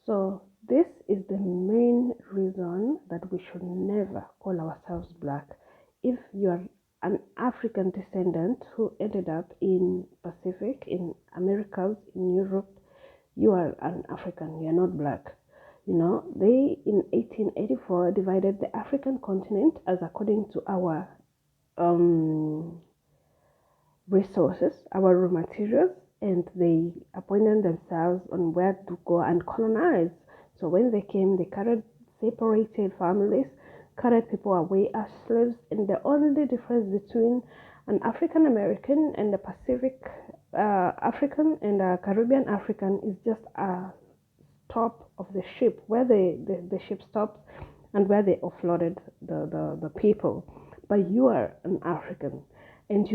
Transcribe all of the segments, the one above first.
So this is the main reason that we should never call ourselves black. If you are an African descendant who ended up in Pacific, in Americas, in Europe, you are an African, you're not black. They in 1884 divided the African continent as according to our um, resources, our raw materials, and they appointed themselves on where to go and colonize. So when they came, they carried separated families, carried people away as slaves, and the only difference between an African American and a Pacific African and a Caribbean African is just a top of the ship where the ship stops and where they offloaded the people. But you are an African. And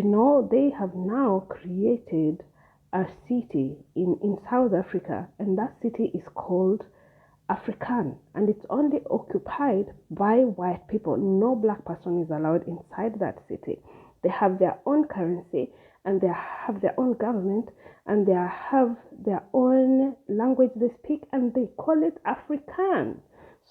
they have now created a city in South Africa, and that city is called African, and it's only occupied by white people. No black person is allowed inside that city. They have their own currency, and they have their own government, and they have their own language they speak, and they call it African.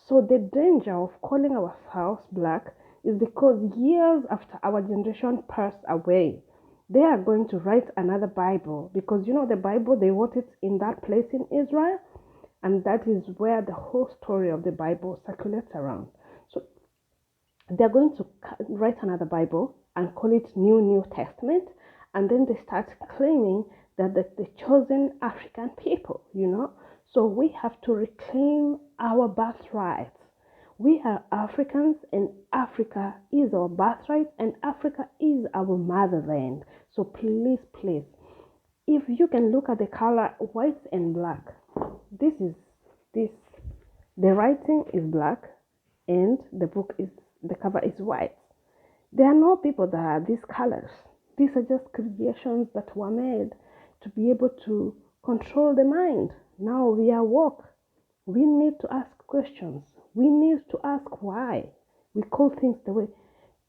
So the danger of calling ourselves black is because years after our generation passed away, they are going to write another Bible, because the Bible, they wrote it in that place in Israel, and that is where the whole story of the Bible circulates around. So they're going to write another Bible and call it New Testament, and then they start claiming that the chosen African people. So we have to reclaim our birthright. We are Africans, and Africa is our birthright, and Africa is our motherland. So please, please, if you can look at the color white and black, this the writing is black and the cover is white. There are no people that are these colors. These are just creations that were made to be able to control the mind. Now we are woke. We need to ask questions. We need to ask why we call things the way.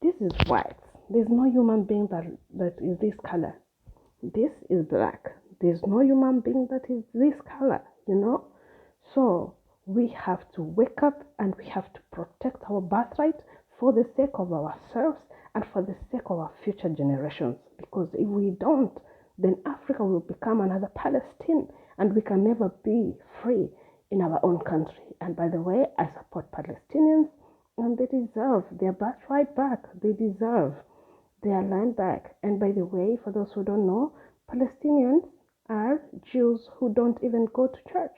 This is white. There's no human being that is this color. This is black. There's no human being that is this color. So we have to wake up, and we have to protect our birthright for the sake of ourselves and for the sake of our future generations. Because if we don't, then Africa will become another Palestine, and we can never be free in our own country. And by the way, I support Palestinians, and they deserve their birthright back. They deserve their land back. And by the way, for those who don't know, Palestinians are Jews who don't even go to church.